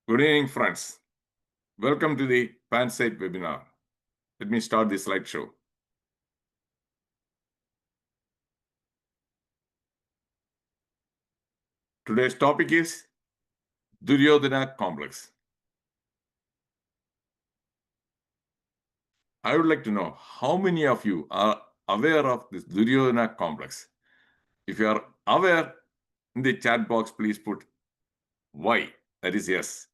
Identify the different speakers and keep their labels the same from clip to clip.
Speaker 1: Good evening, friends. Welcome to the PANSIGHT webinar. Let me start the slideshow. Today's topic is Duryodhana complex. I would like to know how many of you are aware of this Duryodhana complex. If you are aware, in the chat box, please put Y, that is yes.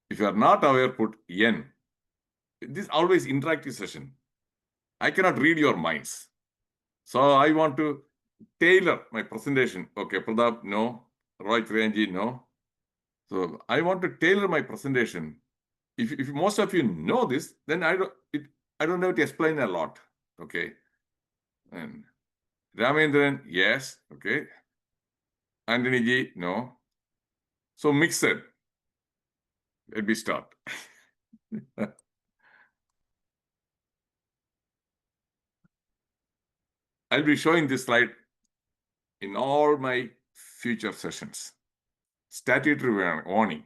Speaker 1: If you are not aware, put N. This is always interactive session. I cannot read your minds. So I want to tailor my presentation. Okay, Pradap, no. Roy Trianji, no. So I want to tailor my presentation. If most of you know this, then I don't have to explain a lot. Okay. And Ramendran, yes. Okay. Anthony Ji, no. So mixed. Let me start. I'll be showing this slide in all my future sessions. Statutory warning.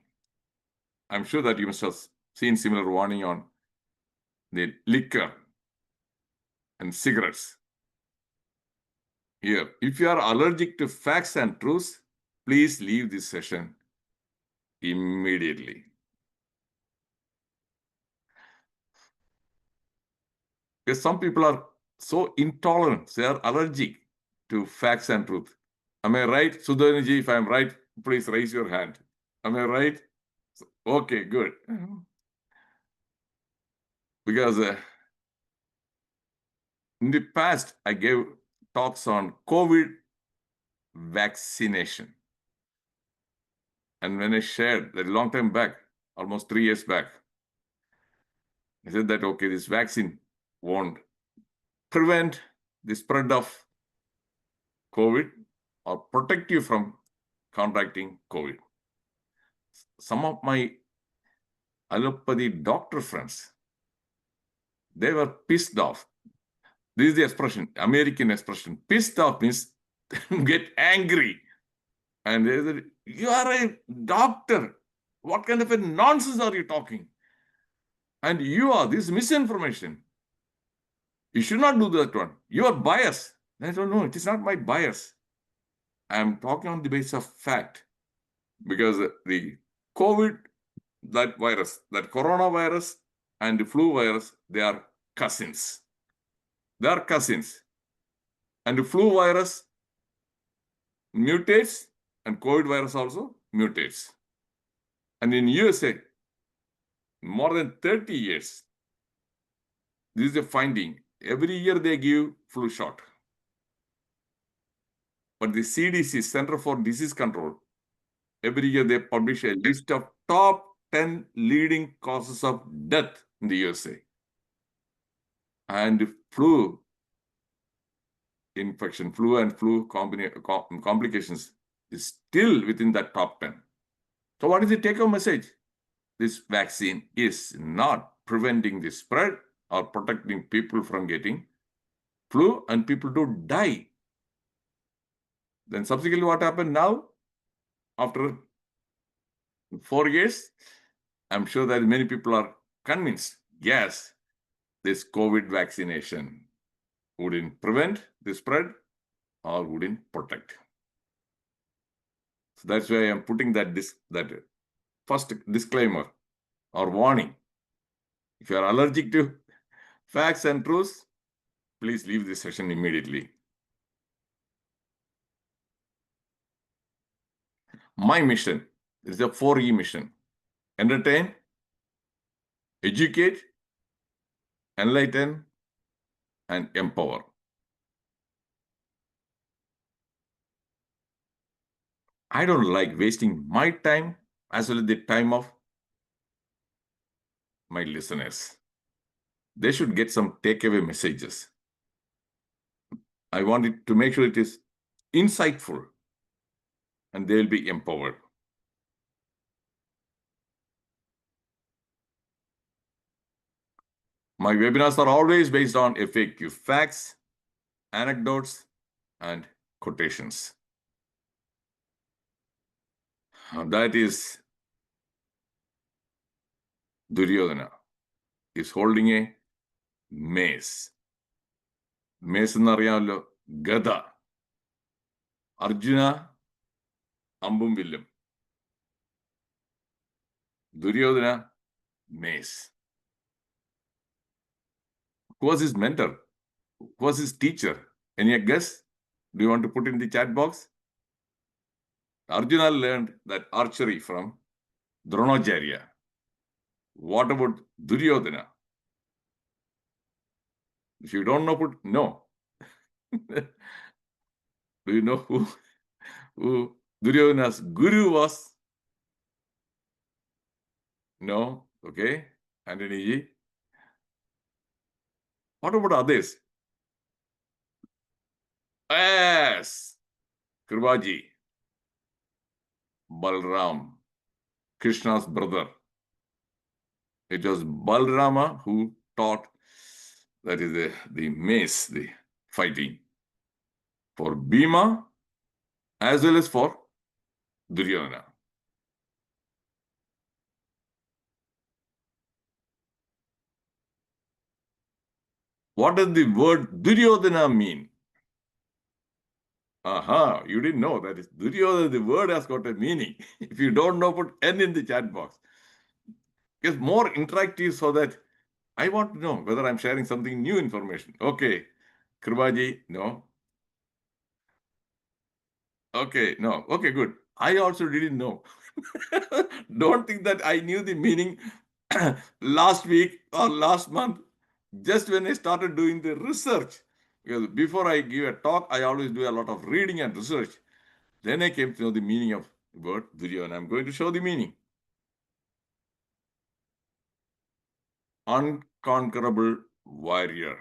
Speaker 1: I'm sure that you must have seen similar warning on the liquor and cigarettes. Here, if you are allergic to facts and truths, please leave this session immediately. Because some people are so intolerant, they are allergic to facts and truth. Am I right? Sudhanji, if I'm right, please raise your hand. Am I right? Okay, good. Because in the past, I gave talks on COVID vaccination. And when I shared that a long time back, almost 3 years back, I said that, okay, this vaccine won't prevent the spread of COVID or protect you from contracting COVID. Some of my allopathy doctor friends, they were pissed off. This is the expression, American expression. Pissed off means get angry. And they said, you are a doctor. What kind of a nonsense are you talking? And you are this misinformation. You should not do that one. You are biased. I don't know. It is not my bias. I am talking on the basis of fact. Because the COVID, that virus, that coronavirus and the flu virus, they are cousins. They are cousins. And the flu virus mutates and COVID virus also mutates. And in USA, more than 30 years, this is a finding. Every year they give flu shot. But the CDC, Center for Disease Control, every year they publish a list of top 10 leading causes of death in the USA. And flu infection, flu and flu complications is still within that top 10. So what is the take-home message? This vaccine is not preventing the spread or protecting people from getting flu, and people do die. Then subsequently what happened now? After 4 years, I'm sure that many people are convinced, yes, this COVID vaccination wouldn't prevent the spread or wouldn't protect. So that's why I'm putting that first disclaimer or warning. If you are allergic to facts and truths, please leave this session immediately. My mission is a 4E mission. Entertain, educate, enlighten, and empower. I don't like wasting my time as well as the time of my listeners. They should get some takeaway messages. I want it to make sure it is insightful and they will be empowered. My webinars are always based on FAQ, facts, anecdotes, and quotations. That is Duryodhana is holding a mace. Mace എന്ന് അറിയാമല്ലോ, ഗദ. അർജുന അമ്പും വില്ലും. Duryodhana, mace. Who was his mentor? Who was his teacher? Any guess? Do you want to put in the chat box? Arjuna learned that archery from Dronacharya. What about Duryodhana? If you don't know, put no. Do you know who Duryodhana's guru was? No? Okay. Anthony ji. What about others? Yes. Kripaji. Balram. Krishna's brother. It was Balrama who taught, that is the mace, the fighting, for Bhima as well as for Duryodhana. What does the word Duryodhana mean? Aha, you didn't know. That is Duryodhana, the word has got a meaning. If you don't know, put N in the chat box. It's more interactive so that I want to know whether I'm sharing something new information. Okay, Kripaji, no. Okay, no. Okay, good. I also didn't know. Don't think that I knew the meaning last week or last month, just when I started doing the research. Because before I give a talk, I always do a lot of reading and research. Then I came to know the meaning of the word Duryodhana. I'm going to show the meaning. Unconquerable warrior.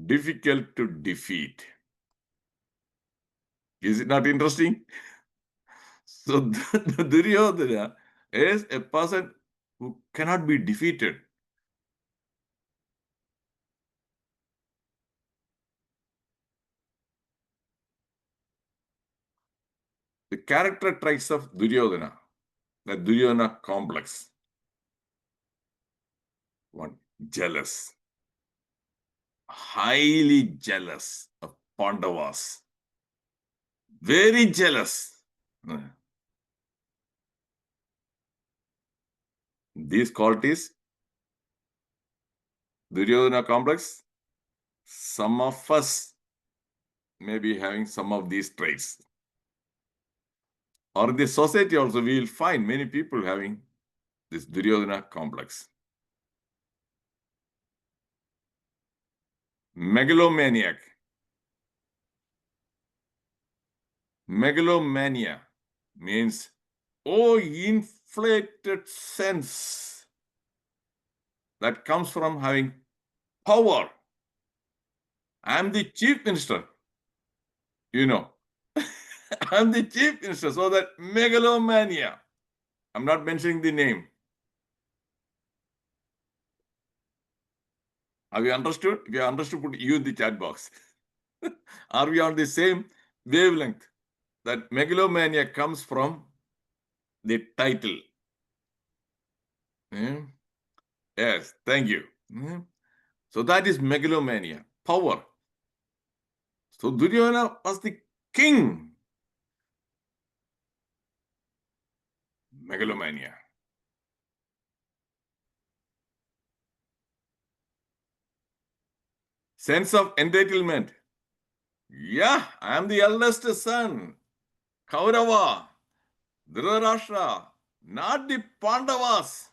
Speaker 1: Difficult to defeat. Is it not interesting? So Duryodhana is a person who cannot be defeated. The character traits of Duryodhana, the Duryodhana complex. One, jealous. Highly jealous of Pandavas. Very jealous. These qualities, Duryodhana complex, some of us may be having some of these traits. Or in the society also, we will find many people having this Duryodhana complex. Megalomaniac. Megalomania means, inflated sense that comes from having power. I'm the chief minister, you know. I'm the chief minister, so that megalomania. I'm not mentioning the name. Have you understood? If you understood, put you in the chat box. Are we on the same wavelength? That megalomania comes from the title. Yes, thank you. So that is megalomania, power. So Duryodhana was the king. Megalomania. Sense of entitlement. Yeah, I am the eldest son. Kaurava, Dhritarashtra, not the Pandavas.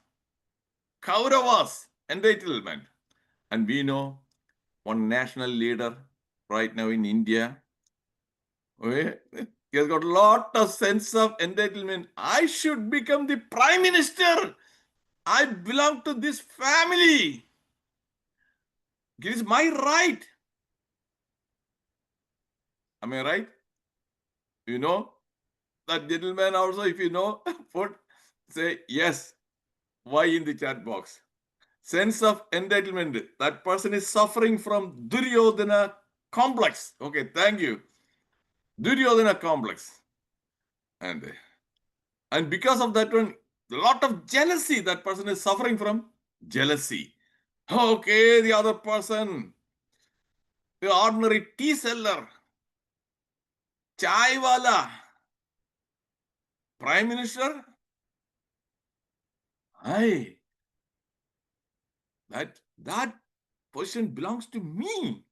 Speaker 1: Kauravas, entitlement. And we know one national leader right now in India, he has got a lot of sense of entitlement. I should become the prime minister. I belong to this family. It is my right. Am I right? You know, that gentleman also, if you know, say yes. Why in the chat box? Sense of entitlement. That person is suffering from Duryodhana complex. Okay, thank you. Duryodhana complex. And because of that one, A lot of jealousy. That person is suffering from jealousy. Okay, the other person, the ordinary tea seller, chai wala, prime minister. Hey, that position belongs to me.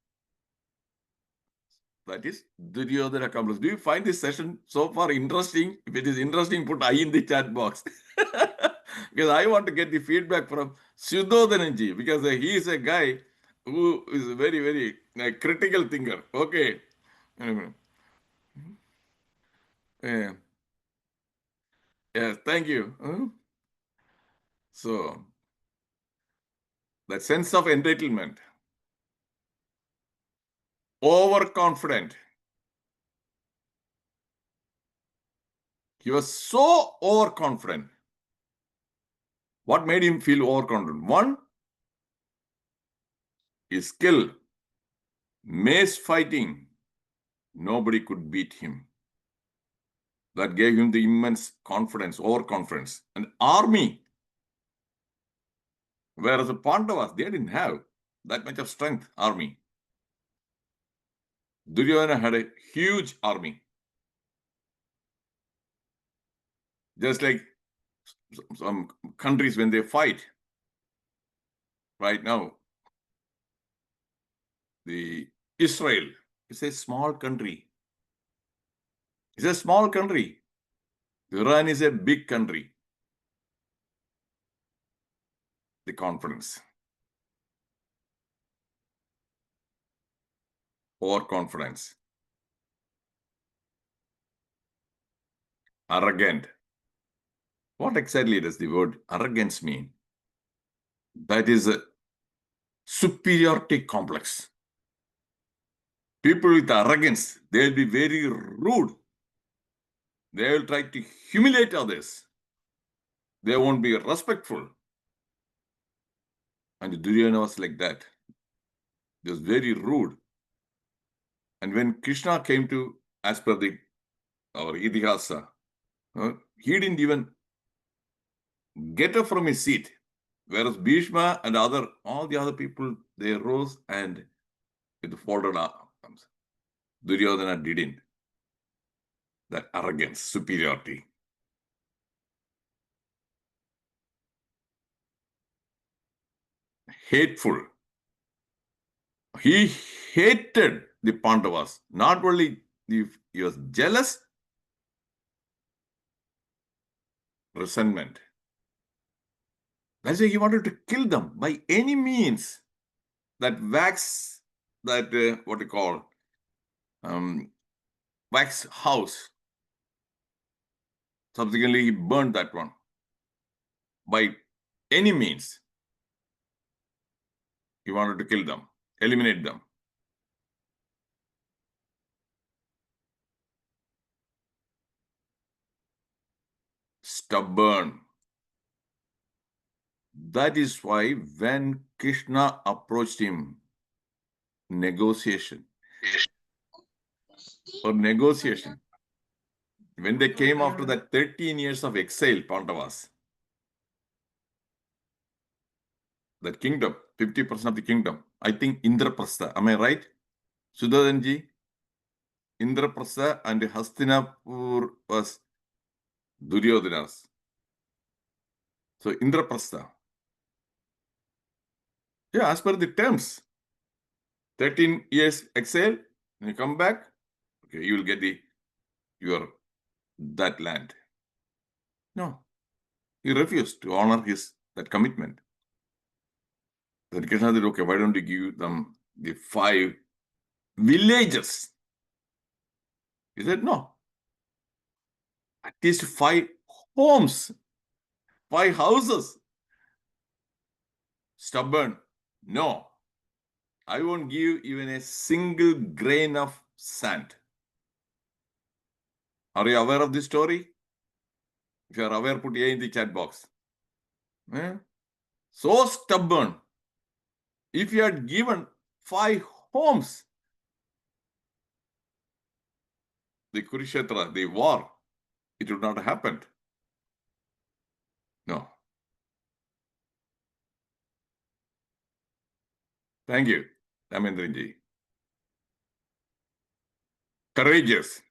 Speaker 1: That is Duryodhana complex. Do you find this session so far interesting? If it is interesting, put I in the chat box. Because I want to get the feedback from Sudhodhananji, because he is a guy who is a very, very critical thinker. Okay. Yeah. Yes, thank you. So, that sense of entitlement, overconfident. He was so overconfident. What made him feel overconfident? One, his skill, mace fighting. Nobody could beat him. That gave him the immense confidence, overconfidence. An army, whereas the Pandavas, they didn't have that much of strength, army. Duryodhana had a huge army. Just like some countries when they fight. Right now, the Israel is a small country. It's a small country. Iran is a big country. The confidence. Overconfidence. Arrogant. What exactly does the word arrogance mean? That is a superiority complex. People with arrogance, they'll be very rude. They will try to humiliate others. They won't be respectful. And Duryodhana was like that. He was very rude. And when Krishna came to, as per our Idihasa, he didn't even get up from his seat. Whereas Bhishma and all the other people, they rose and with folded arms. Duryodhana didn't. That arrogance, superiority. Hateful. He hated the Pandavas. Not only he was jealous, resentment. That's why he wanted to kill them by any means. That wax, that what you call, wax house. Subsequently, he burned that one. By any means, he wanted to kill them, eliminate them. Stubborn. That is why when Krishna approached him, negotiation, when they came after that 13 years of exile, Pandavas, that kingdom, 50% of the kingdom, I think Indraprastha, am I right? Sudhodhanji, Indraprastha and Hastinapur was Duryodhana's. So Indraprastha. Yeah, as per the terms, 13 years exile, when you come back, okay, you will get that land. No, he refused to honor that commitment. Then Krishna said, okay, why don't you give them the 5 villages? He said, no. At least 5 homes, 5 houses. Stubborn. No. I won't give even a single grain of sand. Are you aware of this story? If you are aware, put A in the chat box. So stubborn. If you had given 5 homes, the Kurukshetra, the war, it would not have happened. No. Thank you, Ramendranji. Courageous.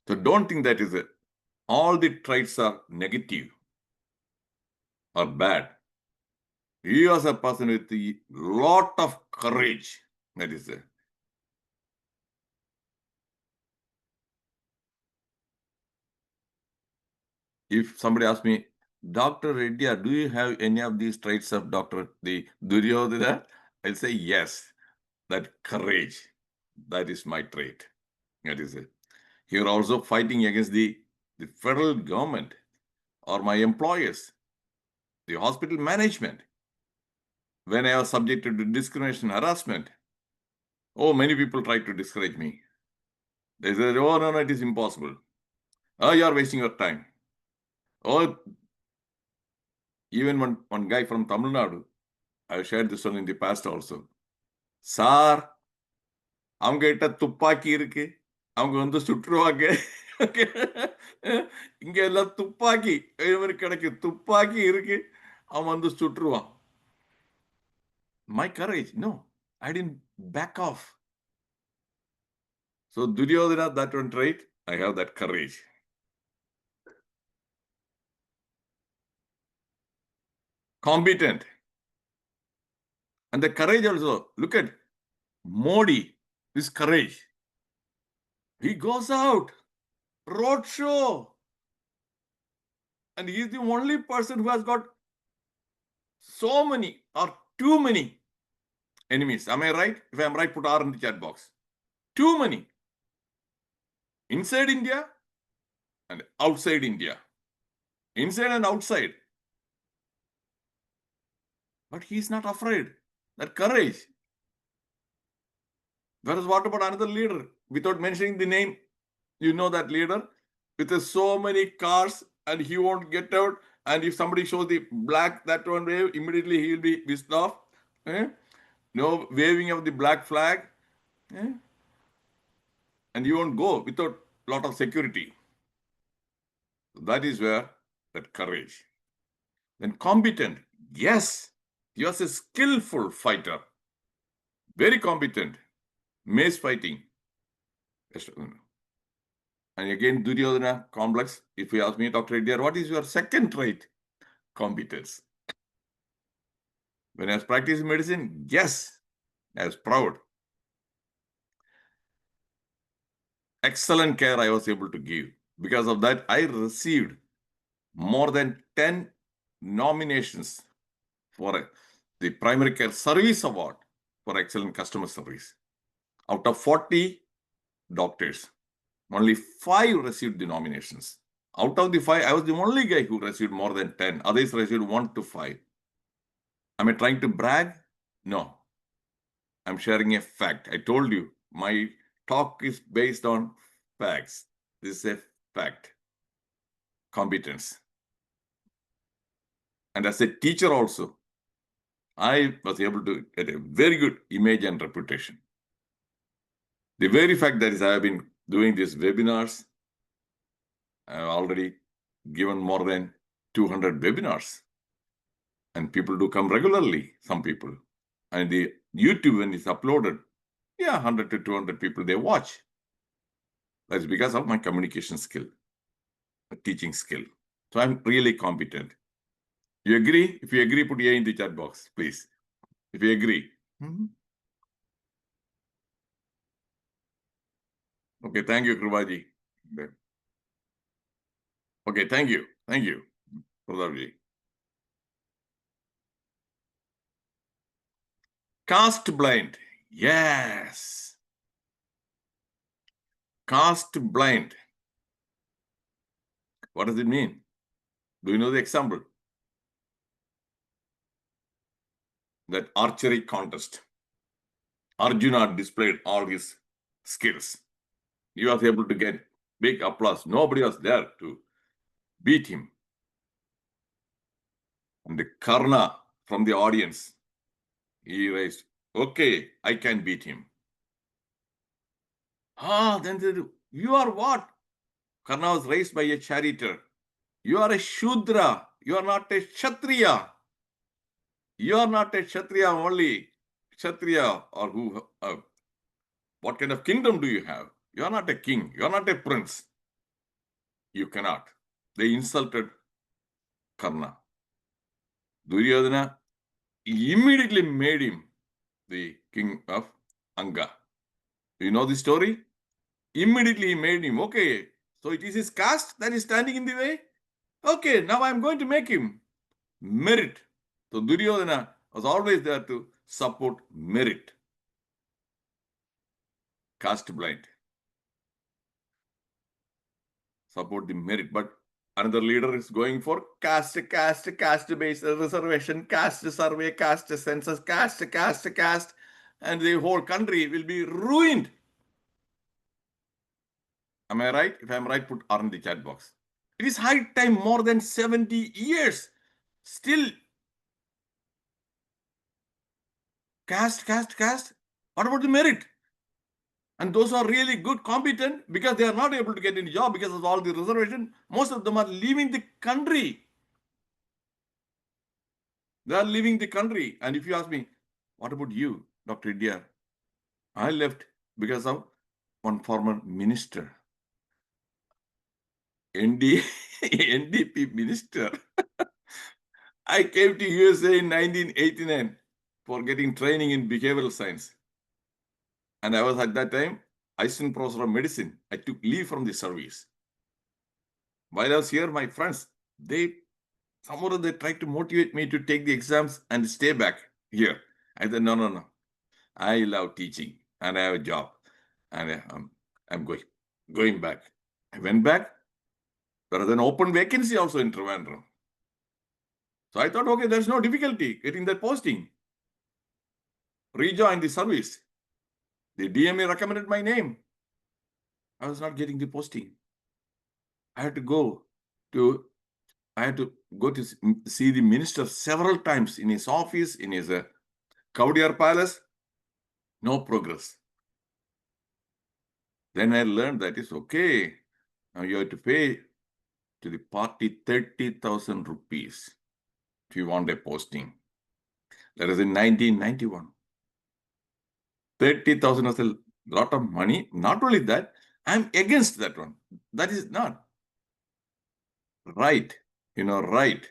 Speaker 1: So don't think that is it. All the traits are negative or bad. He was a person with a lot of courage. That is it. If somebody asks me, Dr. Reddiar, do you have any of these traits of Dr. the Duryodhana? I'll say yes. That courage, that is my trait. That is it. You're also fighting against the federal government or my employers, the hospital management. When I was subjected to discrimination, harassment, oh, many people tried to discourage me. They said, oh, no, it is impossible. Oh, you are wasting your time. Oh, even one guy from Tamil Nadu, I shared this one in the past also. Sir, அவங்க கிட்ட துப்பாக்கி இருக்கு, அவங்க வந்து சுற்றுவாங்க. இங்க எல்லாம் துப்பாக்கி இவருக்கு கிடைக்கு, துப்பாக்கி இருக்கு, அவன் வந்து சுற்றுவான். My courage, no, I didn't back off. So Duryodhana, that one trait, I have that courage. Competent. And the courage also, look at Modi, his courage. He goes out, road show. And he is the only person who has got so many or too many enemies. Am I right? If I am right, put R in the chat box. Too many. Inside India and outside India. Inside and outside. But he is not afraid. That courage. Whereas what about another leader? Without mentioning the name, you know that leader with so many cars and he won't get out. And if somebody shows the black, that one wave, immediately he will be whisked off. No waving of the black flag. And you won't go without a lot of security. That is where that courage. Then competent. Yes, he was a skillful fighter. Very competent. Mace fighting. And again, Duryodhana complex. If you ask me, Dr. Reddiar, what is your second trait? Competence. When I was practicing medicine, yes, I was proud. Excellent care I was able to give. Because of that, I received more than 10 nominations for the Primary Care Service Award for excellent customer service. Out of 40 doctors, only 5 received the nominations. Out of the 5, I was the only guy who received more than 10. Others received 1 to 5. Am I trying to brag? No. I'm sharing a fact. I told you, my talk is based on facts. This is a fact. Competence. And as a teacher also, I was able to get a very good image and reputation. The very fact that I have been doing these webinars, I have already given more than 200 webinars. And people do come regularly, some people. And the YouTube, when it's uploaded, 100 to 200 people, they watch. That's because of my communication skill, teaching skill. So I'm really competent. You agree? If you agree, put A in the chat box, please. If you agree. Okay, thank you, Krubaji. Okay, thank you. Thank you, Pradavji. Cast blind. Yes. Cast blind. What does it mean? Do you know the example? That archery contest. Arjuna displayed all his skills. He was able to get big applause. Nobody was there to beat him. And the Karna from the audience, he raised, okay, I can beat him. Then they said, you are what? Karna was raised by a charioteer. You are a Shudra. You are not a Kshatriya. You are not a Kshatriya only. Kshatriya or who? What kind of kingdom do you have? You are not a king. You are not a prince. You cannot. They insulted Karna. Duryodhana immediately made him the king of Anga. You know the story? Immediately he made him, okay, so it is his caste that is standing in the way? Okay, now I am going to make him. Merit. So Duryodhana was always there to support merit. Caste blind. Support the merit. But another leader is going for caste-based reservation, caste survey, caste census, caste. And the whole country will be ruined. Am I right? If I am right, put R in the chat box. It is high time, more than 70 years. Still, caste. What about the merit? And those who are really good, competent, because they are not able to get any job because of all the reservation, most of them are leaving the country. They are leaving the country. And if you ask me, what about you, Dr. Reddiar? I left because of one former minister, NDP minister. I came to USA in 1989 for getting training in behavioral science. And I was at that time assistant professor of medicine. I took leave from the service. While I was here, my friends, somehow they tried to motivate me to take the exams and stay back here. I said, no. I love teaching and I have a job. And I'm going back. I went back. There was an open vacancy also in Trivandrum. So I thought, okay, there's no difficulty getting that posting. Rejoin the service. The DMA recommended my name. I was not getting the posting. I had to go to see the minister several times in his office, in his Kaudiyar palace. No progress. Then I learned that it's okay. Now you have to pay to the party 30,000 rupees if you want a posting. That is in 1991. 30,000 was a lot of money. Not only that, I'm against that one. That is not right. Right.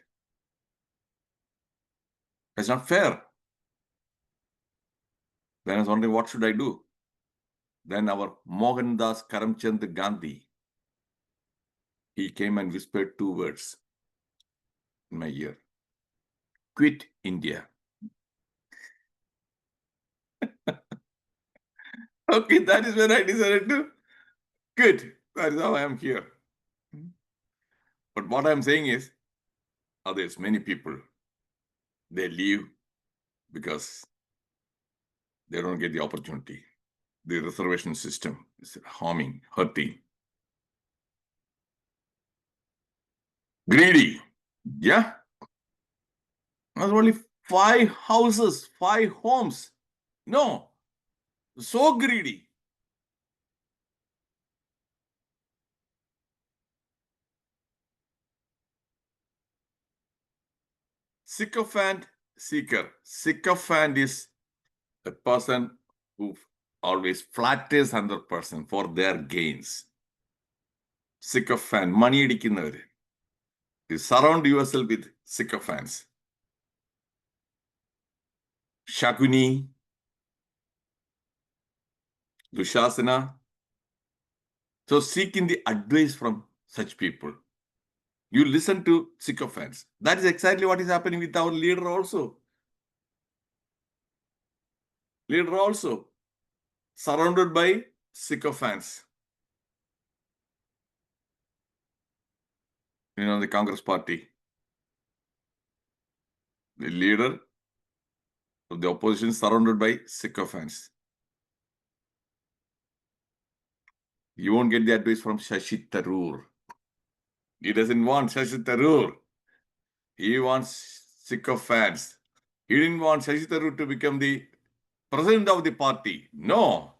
Speaker 1: That's not fair. Then I was wondering, what should I do? Then our Mohandas Karamchand Gandhi, he came and whispered 2 words in my ear. Quit India. Okay, that is when I decided to quit. That is how I am here. But what I'm saying is, others, many people, they leave because they don't get the opportunity. The reservation system is hurting. Greedy. Yeah. There's only 5 houses, 5 homes. No. So greedy. Sycophant seeker. Sycophant is a person who always flatters another person for their gains. Sycophant, money edikkunnavaru. You surround yourself with sycophants. Shakuni, Dushasana. So seeking the advice from such people. You listen to sycophants. That is exactly what is happening with our leader also. Leader also surrounded by sycophants. The Congress party. The leader of the opposition surrounded by sycophants. You won't get the advice from Shashi Tharoor. He doesn't want Shashi Tharoor. He wants sycophants. He didn't want Shashi Tharoor to become the president of the party. No.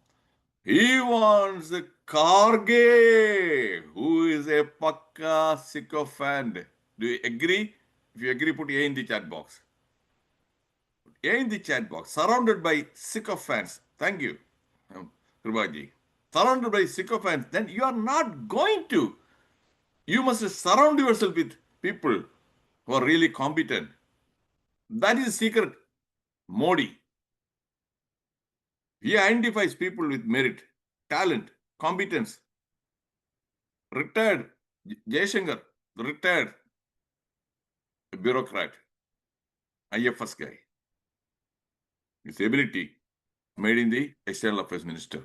Speaker 1: He wants Karge, who is a pakka sycophant. Do you agree? If you agree, put A in the chat box. A in the chat box. Surrounded by sycophants. Thank you, Kripaji. Surrounded by sycophants, then you are not going to. You must surround yourself with people who are really competent. That is the secret. Modi. He identifies people with merit, talent, competence. Retired Jaishankar, retired bureaucrat, IFS guy. His ability made in the External Affairs Minister.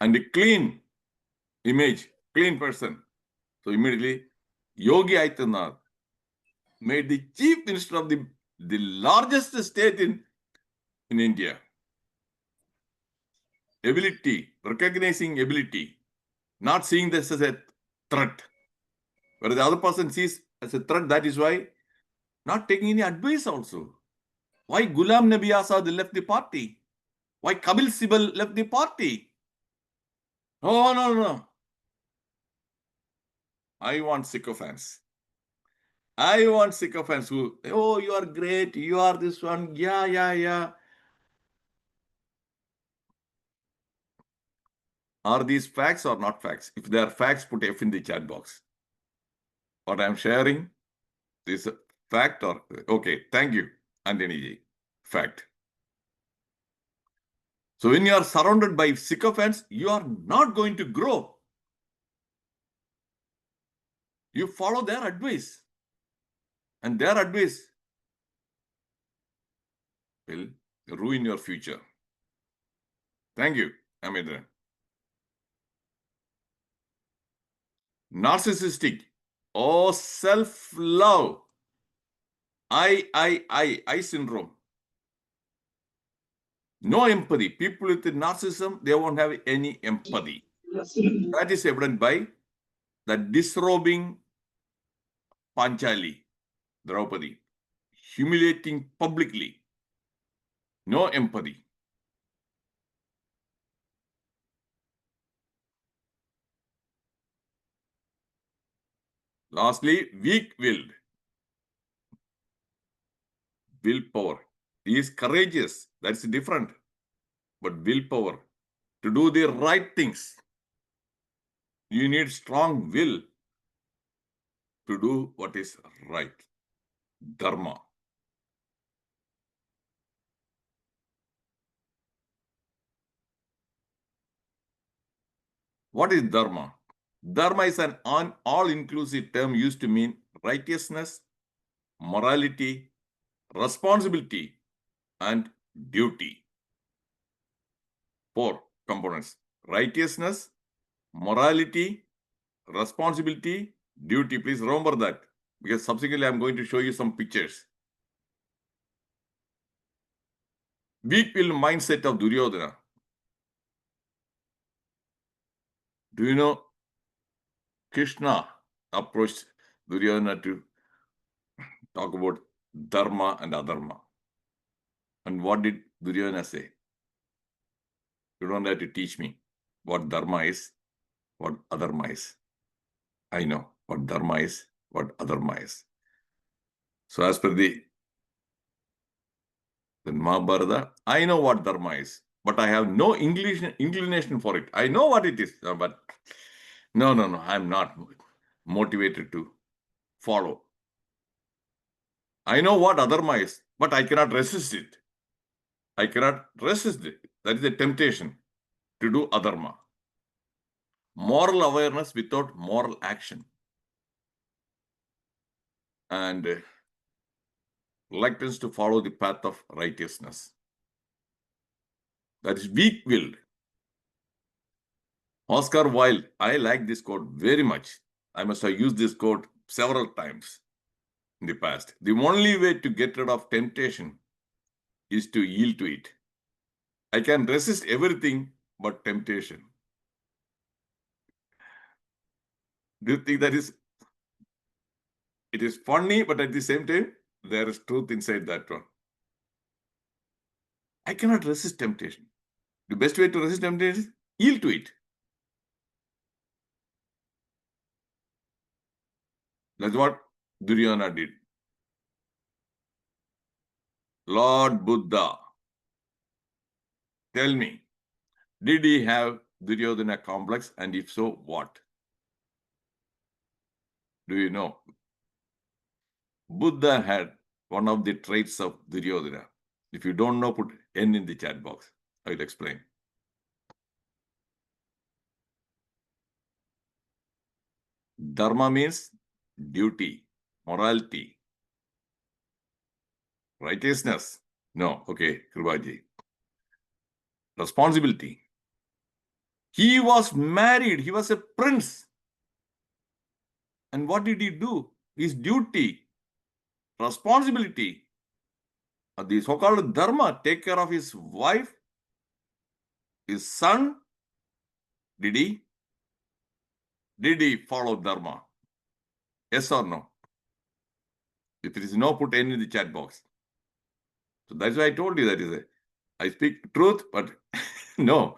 Speaker 1: And a clean image, clean person. So immediately, Yogi Adityanath made the chief minister of the largest state in India. Ability, recognizing ability, not seeing this as a threat. Whereas the other person sees as a threat, that is why not taking any advice also. Why Ghulam Nabi Azad left the party? Why Kapil Sibal left the party? Oh, no. I want sycophants. I want sycophants who, oh, you are great, you are this one, yeah. Are these facts or not facts? If they are facts, put F in the chat box. What I'm sharing is a fact or, okay, thank you, Anthony Ji. Fact. So when you are surrounded by sycophants, you are not going to grow. You follow their advice. And their advice will ruin your future. Thank you, Amidra. Narcissistic. Oh, self-love. I syndrome. No empathy. People with narcissism, they won't have any empathy. That is evident by the disrobing Panchali, Draupadi, humiliating publicly. No empathy. Lastly, weak-willed. Willpower. He is courageous. That's different. But willpower. To do the right things, you need strong will to do what is right. Dharma. What is dharma? Dharma is an all-inclusive term used to mean righteousness, morality, responsibility, and duty. 4 components. Righteousness, morality, responsibility, duty. Please remember that, because subsequently I'm going to show you some pictures. Weak-willed mindset of Duryodhana. Do you know Krishna approached Duryodhana to talk about dharma and adharma? And what did Duryodhana say? You don't have to teach me what dharma is, what adharma is. I know what dharma is, what adharma is. So as per the Mahabharata, I know what dharma is, but I have no inclination for it. I know what it is, but no, I'm not motivated to follow. I know what adharma is, but I cannot resist it. I cannot resist it. That is a temptation to do adharma. Moral awareness without moral action. And reluctance to follow the path of righteousness. That is weak-willed. Oscar Wilde, I like this quote very much. I must have used this quote several times in the past. The only way to get rid of temptation is to yield to it. I can resist everything but temptation. Do you think that it is funny, but at the same time, there is truth inside that one. I cannot resist temptation. The best way to resist temptation is yield to it. That's what Duryodhana did. Lord Buddha, tell me, did he have Duryodhana complex? And if so, what? Do you know? Buddha had one of the traits of Duryodhana. If you don't know, put N in the chat box. I will explain. Dharma means duty, morality, righteousness. No, okay, Kripaji. Responsibility. He was married. He was a prince. And what did he do? His duty, responsibility, the so-called dharma, take care of his wife, his son. Did he? Did he follow dharma? Yes or no? If it is no, put N in the chat box. So that's why I told you that is I speak truth, but no.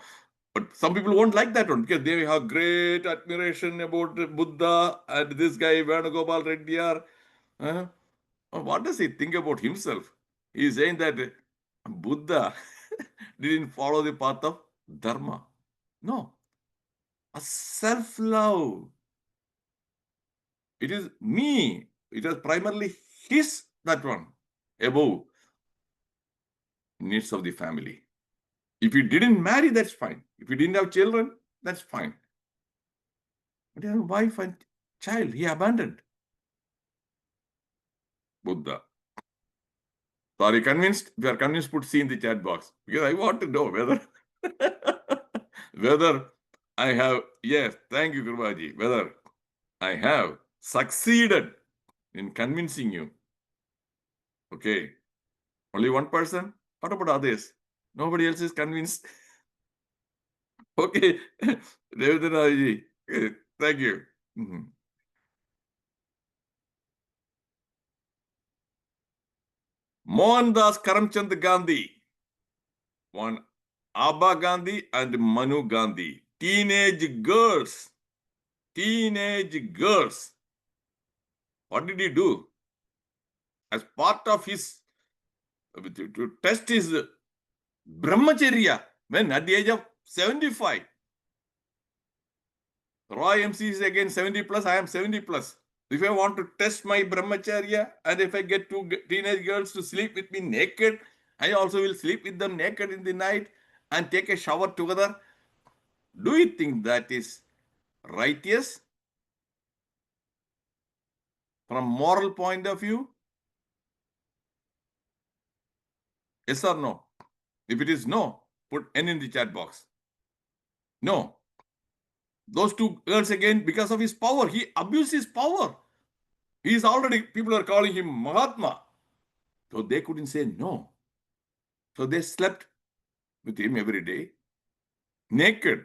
Speaker 1: But some people won't like that one because they have great admiration about Buddha and this guy, Venugopal Reddiar. What does he think about himself? He is saying that Buddha didn't follow the path of dharma. No. A self-love. It is me. It is primarily his, that one, above needs of the family. If he didn't marry, that's fine. If he didn't have children, that's fine. But he had a wife and child, he abandoned. Buddha. Sorry, convinced? If you are convinced, put C in the chat box. Because I want to know whether whether I have, yes, thank you, Guruji, whether I have succeeded in convincing you. Okay. Only one person? What about others? Nobody else is convinced. Okay. Devendra, thank you. Mohandas Karamchand Gandhi, one Abba Gandhi and Manu Gandhi, teenage girls. What did he do? As part of his, to test his brahmacharya, when at the age of 75, Roy MC is again 70 plus, I am 70 plus. If I want to test my brahmacharya and if I get two teenage girls to sleep with me naked, I also will sleep with them naked in the night and take a shower together. Do you think that is righteous from moral point of view? Yes or no? If it is no, put N in the chat box. No. Those two girls again, because of his power, he abused his power. He is already, people are calling him Mahatma. So they couldn't say no. So they slept with him every day, naked.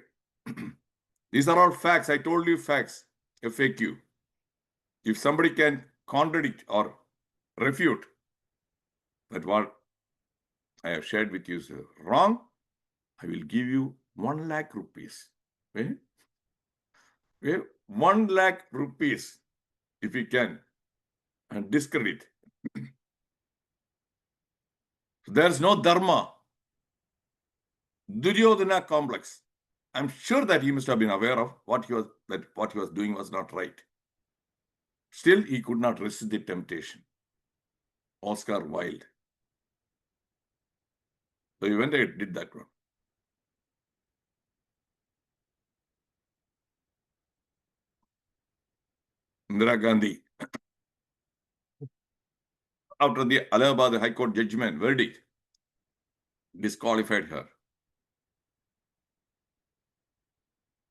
Speaker 1: These are all facts. I told you facts, FAQ. If somebody can contradict or refute that what I have shared with you is wrong, I will give you 1 lakh rupees. Okay? 1 lakh rupees if you can discredit. There's no dharma. Duryodhana complex. I'm sure that he must have been aware of what he was doing was not right. Still, he could not resist the temptation. Oscar Wilde. So he went and did that one. Indira Gandhi, after the Allahabad High Court judgment verdict, disqualified her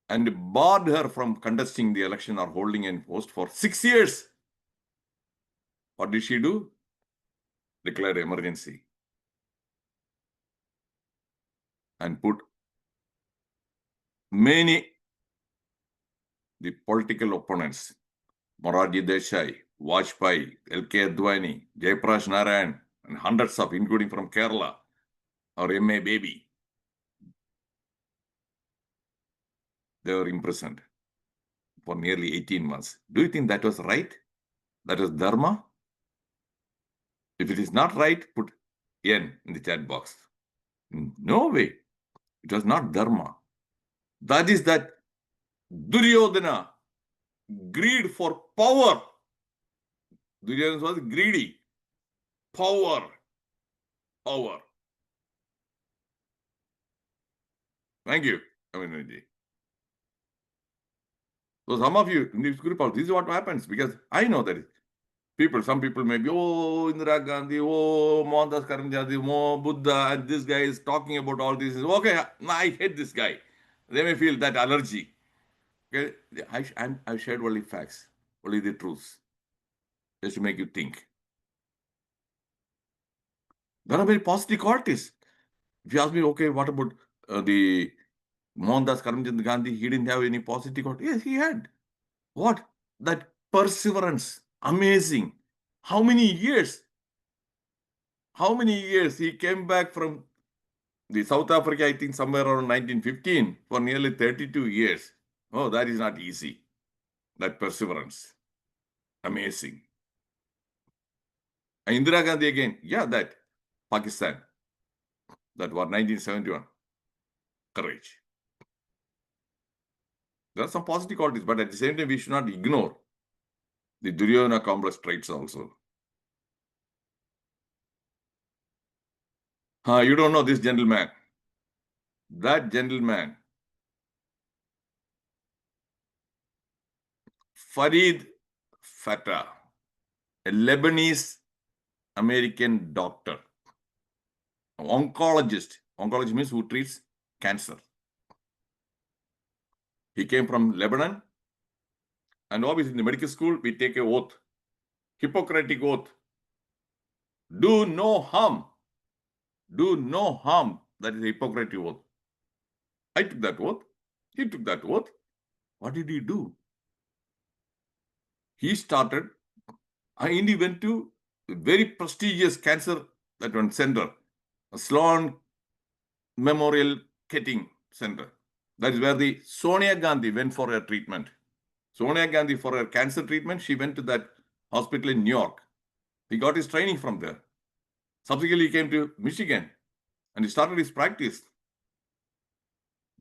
Speaker 1: and barred her from contesting the election or holding a post for 6 years. What did she do? Declared emergency and put many the political opponents, Morarji Desai, Vajpayee, L.K. Advani, Jayaprakash Narayan, and hundreds of, including from Kerala, or M.A. Baby, they were imprisoned for nearly 18 months. Do you think that was right? That is dharma. If it is not right, put N in the chat box. No way. It was not dharma. That is that Duryodhana, greed for power. Duryodhana was greedy. Power. Power. Thank you, Avinodji. So some of you in this group, this is what happens, because I know that some people may be, oh, Indira Gandhi, oh, Mohandas Karamchand, oh, Buddha, and this guy is talking about all this. Okay, I hate this guy. They may feel that allergy. Okay, I've shared only facts, only the truths, just to make you think. There are very positive qualities. If you ask me, okay, what about the Mohandas Karamchand Gandhi? He didn't have any positive qualities. Yes, he had. What? That perseverance. Amazing. How many years? How many years? He came back from the South Africa, I think somewhere around 1915, for nearly 32 years. Oh, that is not easy. That perseverance. Amazing. And Indira Gandhi again. Yeah, that. Pakistan. That was 1971. Courage. There are some positive qualities, but at the same time, we should not ignore the Duryodhana complex traits also. You don't know this gentleman. That gentleman, FARID FATA, a Lebanese American doctor, oncologist. Oncologist means who treats cancer. He came from Lebanon, and obviously in the medical school, we take a oath, Hippocratic oath. Do no harm. Do no harm. That is the Hippocratic oath. I took that oath. He took that oath. What did he do? He started, he went to a very prestigious cancer center, a Sloan Memorial Kettering Center. That is where the Sonia Gandhi went for her treatment. Sonia Gandhi, for her cancer treatment, she went to that hospital in New York. He got his training from there. Subsequently, he came to Michigan and he started his practice.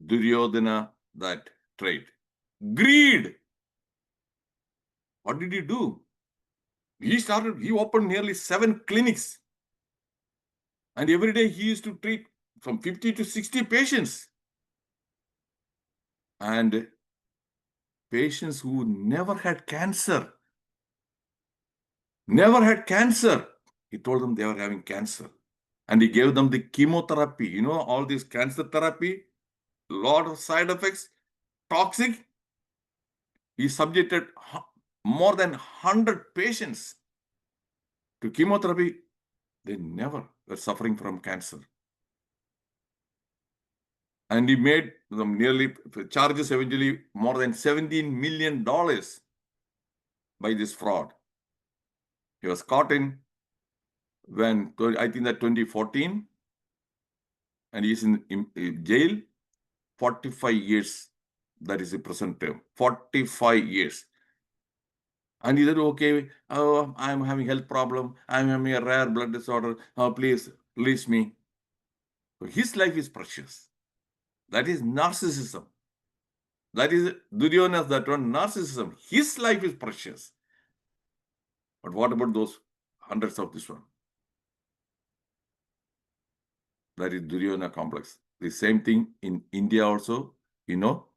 Speaker 1: Duryodhana, that trait. Greed. What did he do? He opened nearly 7 clinics. And every day he used to treat from 50 to 60 patients. And patients who never had cancer. Never had cancer. He told them they were having cancer. And he gave them the chemotherapy. You know, all this cancer therapy, lot of side effects, toxic. He subjected more than 100 patients to chemotherapy. They never were suffering from cancer. And he made them nearly charges eventually more than $17 million by this fraud. He was caught in I think that 2014, and he's in jail 45 years. That is the present term, 45 years. And he said, okay, I'm having health problem. I'm having a rare blood disorder. Please release me. So his life is precious. That is narcissism. That is Duryodhana's that one, narcissism. His life is precious. But what about those hundreds of this one? That is Duryodhana complex. The same thing in India also. You know,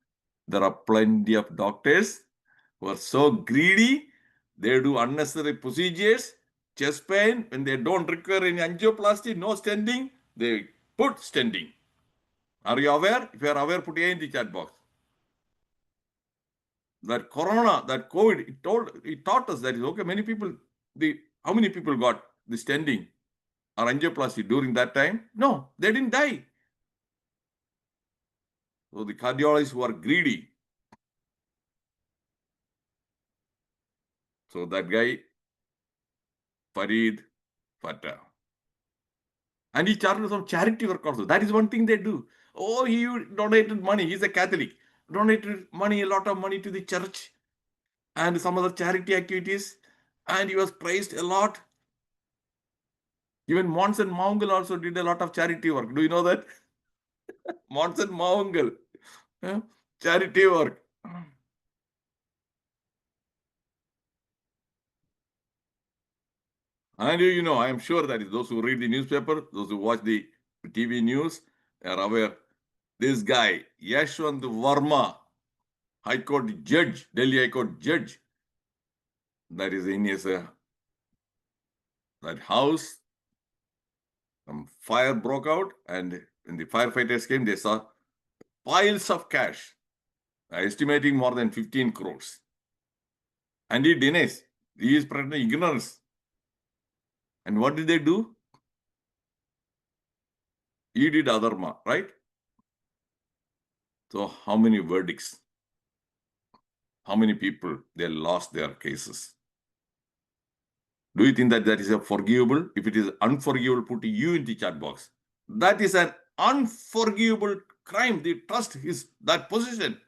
Speaker 1: there are plenty of doctors who are so greedy. They do unnecessary procedures, chest pain, when they don't require any angioplasty, no stenting, they put stenting. Are you aware? If you are aware, put A in the chat box. That corona, that COVID, it taught us that is okay. Many people, how many people got the stenting or angioplasty during that time? No, they didn't die. So the cardiologists who are greedy. So that guy, FARID FATA. And he started some charity work also. That is one thing they do. Oh, he donated money. He's a Catholic. Donated money, a lot of money to the church and some other charity activities. And he was praised a lot. Even Monson Maungal also did a lot of charity work. Do you know that? Monson Maungal, charity work. And you know, I am sure that those who read the newspaper, those who watch the TV news, are aware. This guy, Yashwant Varma, High Court judge, Delhi High Court judge, that is in his that house. Some fire broke out, and when the firefighters came, they saw piles of cash, estimating more than 15 crores. And he denies. He is pretending ignorance. And what did they do? He did adharma, right? So how many verdicts? How many people they lost their cases? Do you think that that is a forgivable? If it is unforgivable, put you in the chat box. That is an unforgivable crime. The trust is that position.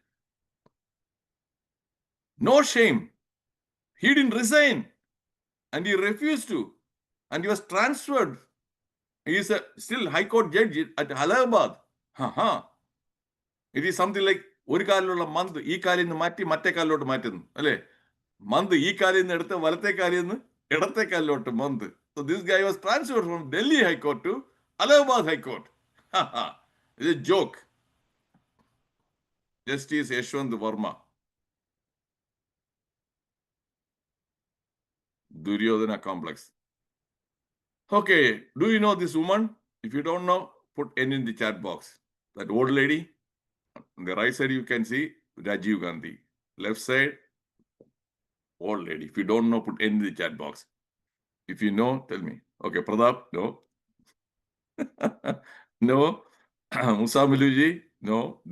Speaker 1: No shame. He didn't resign. And he refused to. And he was transferred. He is a still High Court judge at Allahabad. It is something like ഒരു കാലിലുള്ള month ഈ കാലിൽ നിന്ന് മാറ്റി മറ്റേ കാലിലോട്ട് മാറ്റുന്നു അല്ലേ month ഈ കാലിൽ നിന്ന് എടുത്ത് വലത്തെ കാലിൽ നിന്ന് ഇടത്തെ കാലിലോട്ട് month so this guy was transferred from Delhi High Court to Allahabad High Court. It's a joke. Justice Yashwant Varma. Duryodhana complex. Okay, do you know this woman? If you don't know, put N in the chat box. That old lady. On the right side, you can see Rajiv Gandhi. Left side, old lady. If you don't know, put N in the chat box. If you know, tell me. Okay, Pradap, no. No. Musa Miluji, no.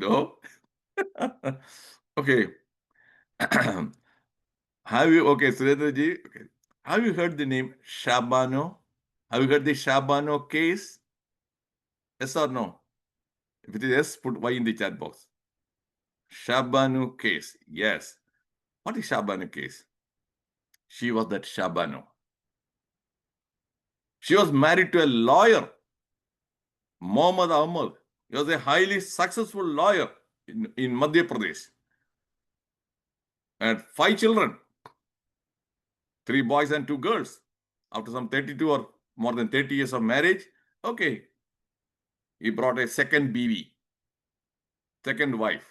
Speaker 1: Okay. Have you, okay, Surendraji, okay. Have you heard the name Shabano? Have you heard the Shabano case? Yes or no? If it is yes, put Y in the chat box. Shabano case. Yes. What is Shabano case? She was that Shabano. She was married to a lawyer, Mohammad Ahmad. He was a highly successful lawyer in Madhya Pradesh. And 5 children, 3 boys and 2 girls. After some 32 or more than 30 years of marriage, okay, he brought a second BV, second wife.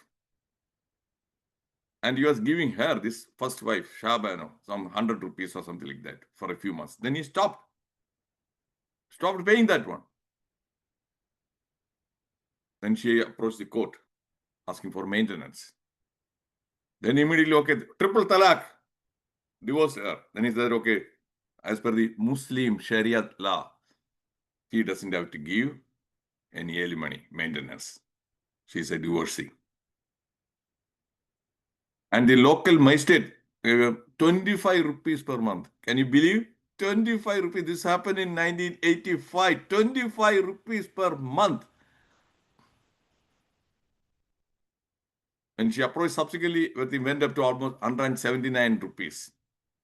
Speaker 1: And he was giving her, this first wife, Shabano, some 100 rupees or something like that for a few months. Then he stopped paying that one. Then she approached the court asking for maintenance. Then immediately, okay, triple talaq, divorced her. Then he said, okay, as per the Muslim Sharia law, he doesn't have to give any alimony, maintenance. She's a divorcee. And the local magistrate, 25 rupees per month. Can you believe? 25 rupees. This happened in 1985. 25 rupees per month. And she approached subsequently, it went up to almost 179 rupees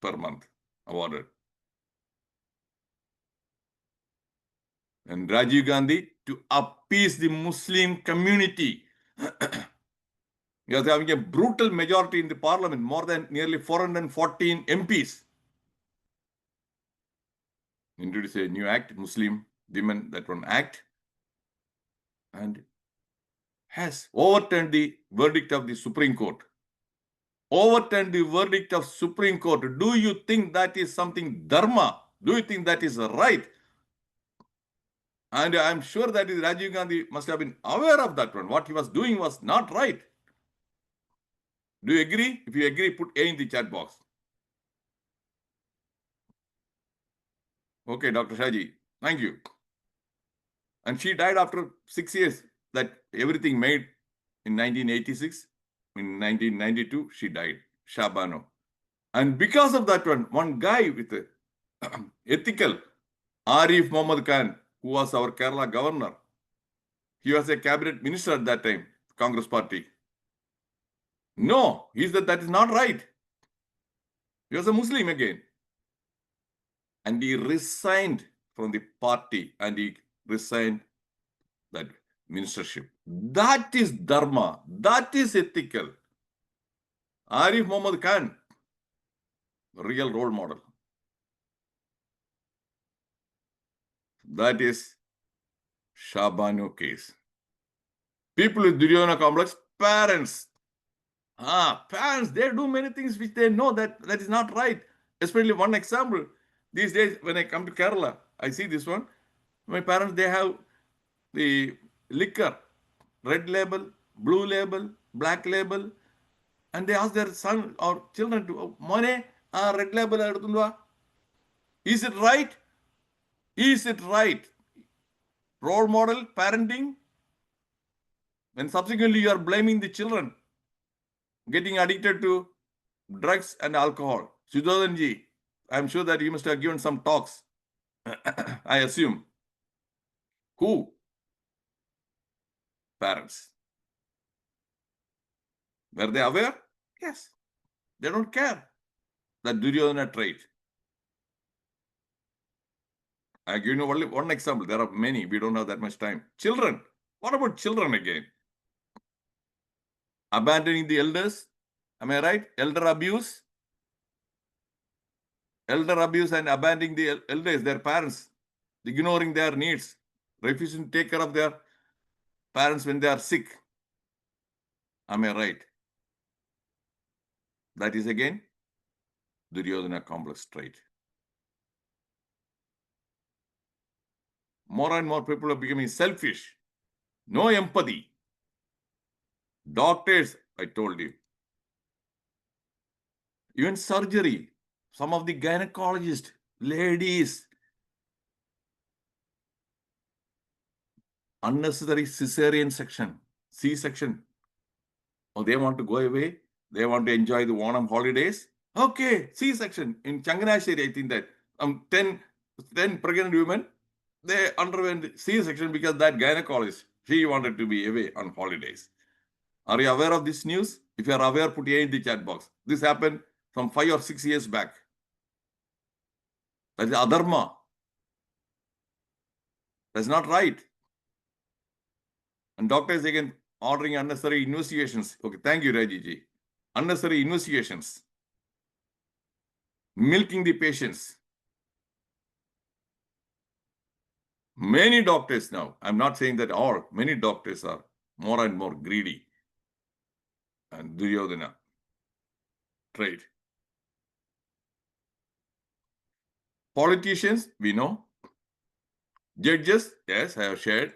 Speaker 1: per month awarded. And Rajiv Gandhi, to appease the Muslim community, he was having a brutal majority in the parliament, more than nearly 414 MPs. Introduced a new act, Muslim Women, that one act, and has overturned the verdict of the Supreme Court. Overturned the verdict of Supreme Court. Do you think that is something dharma? Do you think that is right? And I'm sure that Rajiv Gandhi must have been aware of that one. What he was doing was not right. Do you agree? If you agree, put A in the chat box. Okay, Dr. Shaji, thank you. And she died after 6 years. That everything made in 1986, in 1992, she died, Shabano. And because of that one guy with a ethical, Arif Muhammad Khan, who was our Kerala governor, he was a cabinet minister at that time, Congress party. No, he said that is not right. He was a Muslim again. And he resigned from the party and he resigned that ministership. That is dharma. That is ethical. Arif Muhammad Khan, real role model. That is Shabanu case. People with Duryodhana complex, parents. Parents, they do many things which they know that is not right. Especially one example. These days, when I come to Kerala, I see this one. My parents, they have the liquor, red label, blue label, black label, and they ask their son or children to, Mone, red label. Is it right? Is it right? Role model, parenting, and subsequently you are blaming the children getting addicted to drugs and alcohol. Sudhodhanji, I'm sure that you must have given some talks, I assume. Who? Parents. Were they aware? Yes. They don't care. That Duryodhana trait. I give you only one example. There are many. We don't have that much time. Children. What about children again? Abandoning the elders. Am I right? Elder abuse. Elder abuse and abandoning the elders, their parents, ignoring their needs, refusing to take care of their parents when they are sick. Am I right? That is again Duryodhana complex trait. More and more people are becoming selfish. No empathy. Doctors, I told you. Even surgery. Some of the gynecologists, ladies, unnecessary cesarean section, C-section. Oh, they want to go away. They want to enjoy the Onam holidays. Okay, C-section. In Changanasheri, I think that 10 pregnant women, they underwent C-section because that gynecologist, she wanted to be away on holidays. Are you aware of this news? If you are aware, put A in the chat box. This happened from 5 or 6 years back. That is adharma. That's not right. And doctors again ordering unnecessary investigations. Okay, thank you, Rajiji. Unnecessary investigations. Milking the patients. Many doctors now, I'm not saying that all, many doctors are more and more greedy. And Duryodhana trait. Politicians, we know. Judges, yes, I have shared.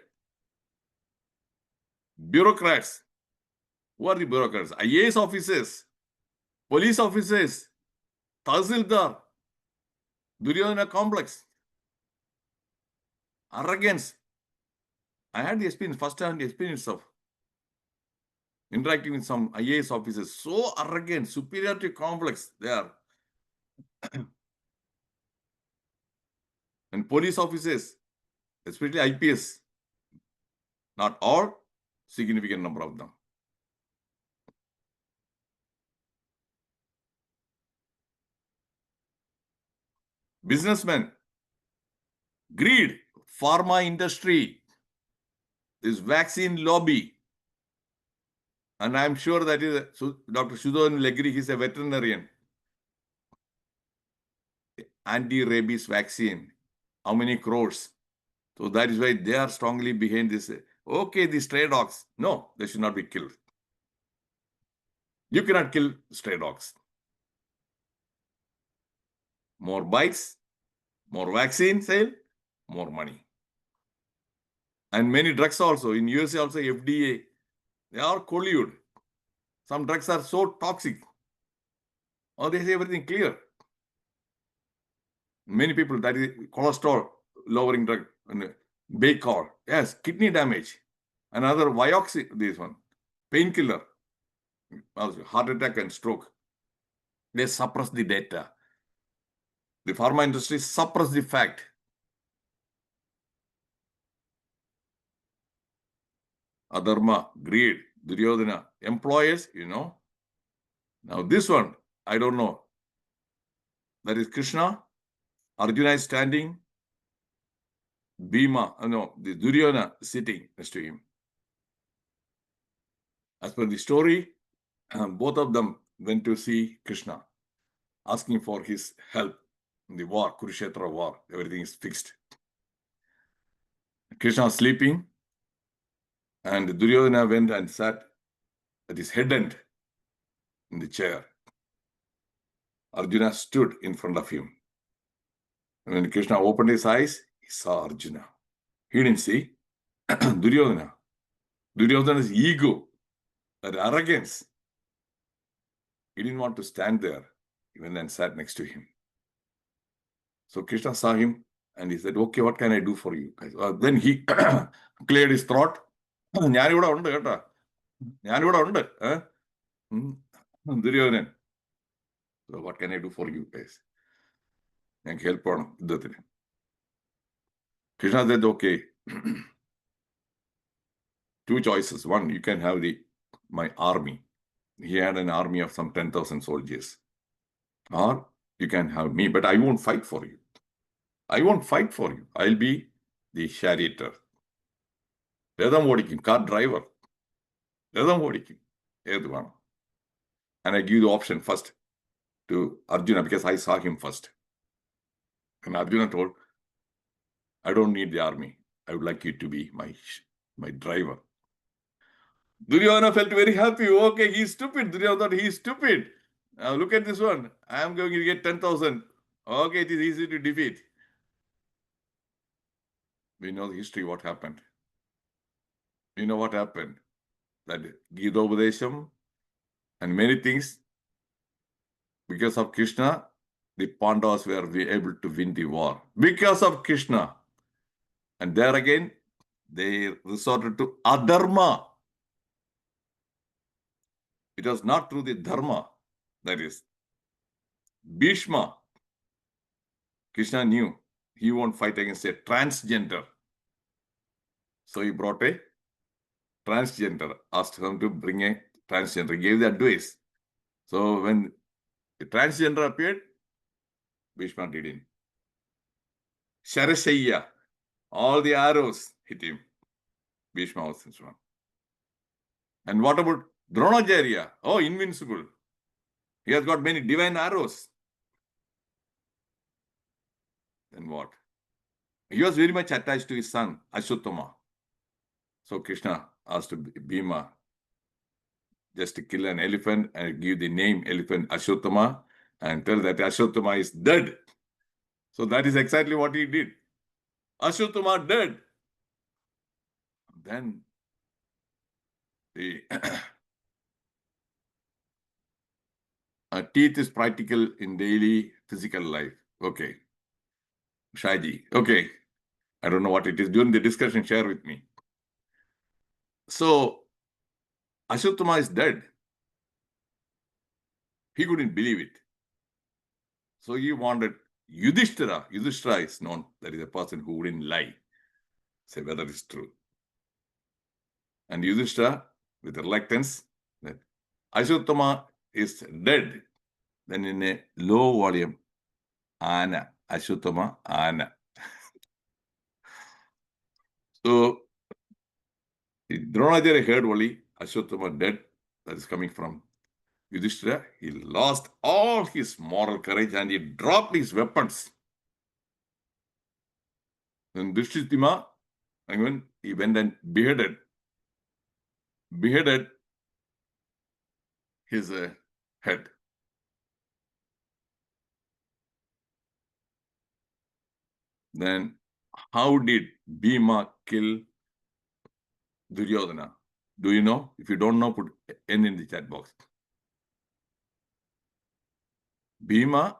Speaker 1: Bureaucrats. Who are the bureaucrats? IAS officers, police officers, Tahsildar, Duryodhana complex. Arrogance. I had the experience, first-hand experience of interacting with some IAS officers. So arrogant, superiority complex they are. And police officers, especially IPS, not all, significant number of them. Businessmen, greed, pharma industry, this vaccine lobby. And I'm sure that is Dr. Sudhodhan will agree, he's a veterinarian. Anti-rabies vaccine, how many crores? So that is why they are strongly behind this. Okay, these stray dogs, no, they should not be killed. You cannot kill stray dogs. More bites, more vaccine sale, more money. And many drugs also, in USA also FDA, they are collude. Some drugs are so toxic. Or they say everything clear. Many people, that is cholesterol lowering drug, and Baycol, yes, kidney damage. Another Vioxy, this one, painkiller, heart attack and stroke. They suppress the data. The pharma industry suppress the fact. Adharma, greed, Duryodhana, employers, you know. Now this one, I don't know. That is Krishna. Arjuna is standing, the Duryodhana sitting next to him. As per the story, both of them went to see Krishna, asking for his help in the war, Kurukshetra war. Everything is fixed. Krishna was sleeping, and Duryodhana went and sat at his head end in the chair. Arjuna stood in front of him. And when Krishna opened his eyes, he saw Arjuna. He didn't see Duryodhana. Duryodhana's ego, that arrogance. He didn't want to stand there. He went and sat next to him. So Krishna saw him and he said, okay, what can I do for you? Then he cleared his throat. ഞാനിവിടെ ഉണ്ട് കേട്ടോ. ഞാനിവിടെ ഉണ്ട്. Duryodhana. So what can I do for you guys? ഞങ്ങൾക്ക് help വേണം യുദ്ധത്തിന്. Krishna said, okay. Two choices. One, you can have my army. He had an army of some 10,000 soldiers. Or you can have me, but I won't fight for you. I won't fight for you. I'll be the charioteer. Redam odikum, car driver. Redam odikum. And I give the option first to Arjuna because I saw him first. And Arjuna told, I don't need the army. I would like you to be my driver. Duryodhana felt very happy. Okay, he's stupid. Duryodhana thought he's stupid. Now look at this one. I am going to get 10,000. Okay, it is easy to defeat. We know the history, what happened. You know what happened? That Gita Upadesham and many things, because of Krishna, the Pandavas were able to win the war. Because of Krishna. And there again, they resorted to adharma. It was not through the dharma. That is, Bhishma. Krishna knew he won't fight against a transgender. So he brought a transgender, asked him to bring a transgender, gave the advice. So when the transgender appeared, Bhishma didn't. Sharashayya, all the arrows hit him. Bhishma was this one. And what about Dronacharya? Oh, invincible. He has got many divine arrows. Then what? He was very much attached to his son, Ashwatthama. So Krishna asked Bhima just to kill an elephant and give the name elephant Ashwatthama and tell that Ashwatthama is dead. So that is exactly what he did. Ashwatthama dead. Then the teeth is practical in daily physical life. Okay. Shaji. Okay. I don't know what it is. During the discussion, share with me. So Ashwatthama is dead. He couldn't believe it. So he wanted Yudhishthira. Yudhishthira is known. That is a person who wouldn't lie. Say whether it's true. And Yudhishthira, with reluctance, that Ashwatthama is dead. Then in a low volume, Ana. Ashwatthama, Ana. So Dronacharya heard only Ashwatthama dead. That is coming from Yudhishthira. He lost all his moral courage and he dropped his weapons. Then Drishtithima, he went and beheaded his head. Then how did Bhima kill Duryodhana? Do you know? If you don't know, put N in the chat box. Bhima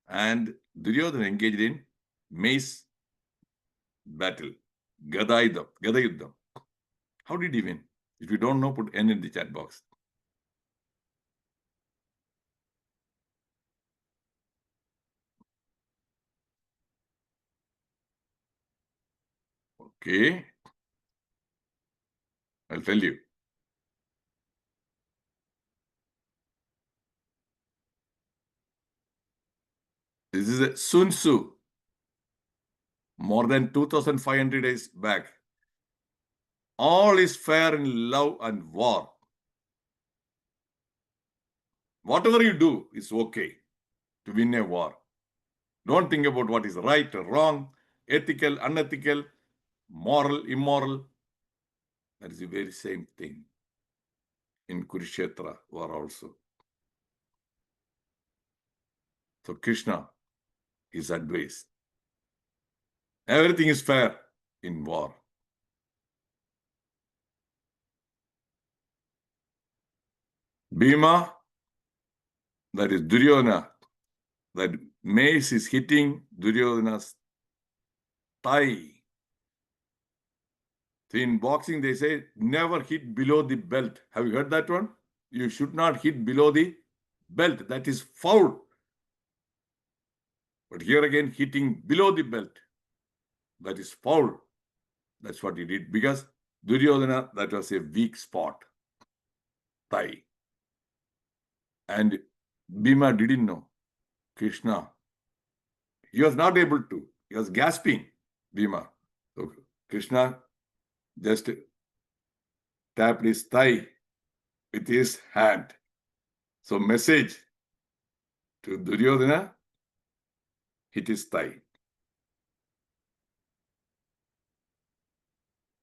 Speaker 1: and Duryodhana engaged in mace battle, Gadayuddham. How did he win? If you don't know, put N in the chat box. Okay. I'll tell you. This is a Sun Tzu. more than 2,500 days back. All is fair in love and war. Whatever you do is okay to win a war. Don't think about what is right or wrong, ethical, unethical, moral, immoral. That is the very same thing in Kurukshetra war also. So Krishna is advice. Everything is fair in war. Bhima, that is Duryodhana, that mace is hitting Duryodhana's thigh. So in boxing, they say, never hit below the belt. Have you heard that one? You should not hit below the belt. That is foul. But here again, hitting below the belt, that is foul. That's what he did, because Duryodhana, that was a weak spot, thigh. And Bhima didn't know. Krishna, he was not able to. He was gasping, Bhima. So Krishna just tapped his thigh with his hand. So message to Duryodhana, hit his thigh.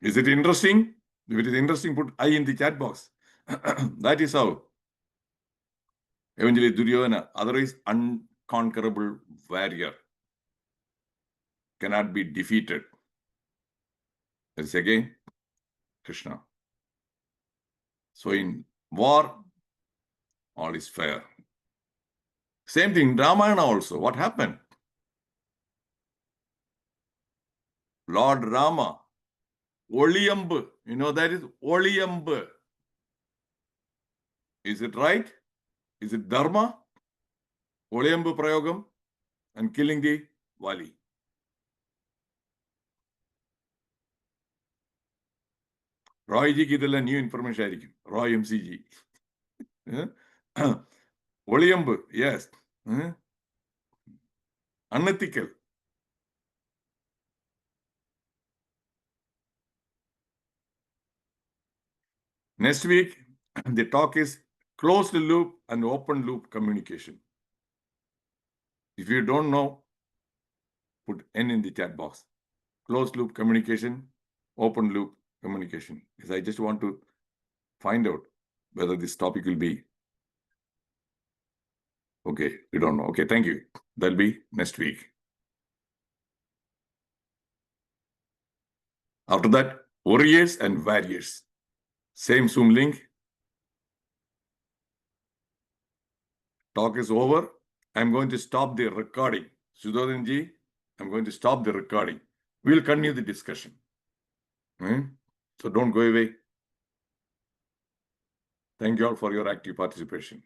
Speaker 1: Is it interesting? If it is interesting, put I in the chat box. That is how eventually Duryodhana, otherwise unconquerable warrior, cannot be defeated. That's again Krishna. So in war, all is fair. Same thing in Ramayana also. What happened? Lord Rama, Oliyambu, you know that is Oliyambu. Is it right? Is it Dharma? Oliyambu Prayogam and killing the Wali. Roy ji ki idella new information aayirikkum. Roy MCG. Oliyambu, yes. Unethical. Next week, the talk is closed loop and open loop communication. If you don't know, put N in the chat box. Closed loop communication, open loop communication. Because I just want to find out whether this topic will be okay. We don't know. Okay, thank you. That'll be next week. After that, warriors and warriors. Same Zoom link. Talk is over. I'm going to stop the recording. Sudhodhan ji, I'm going to stop the recording. We'll continue the discussion. So don't go away. Thank you all for your active participation.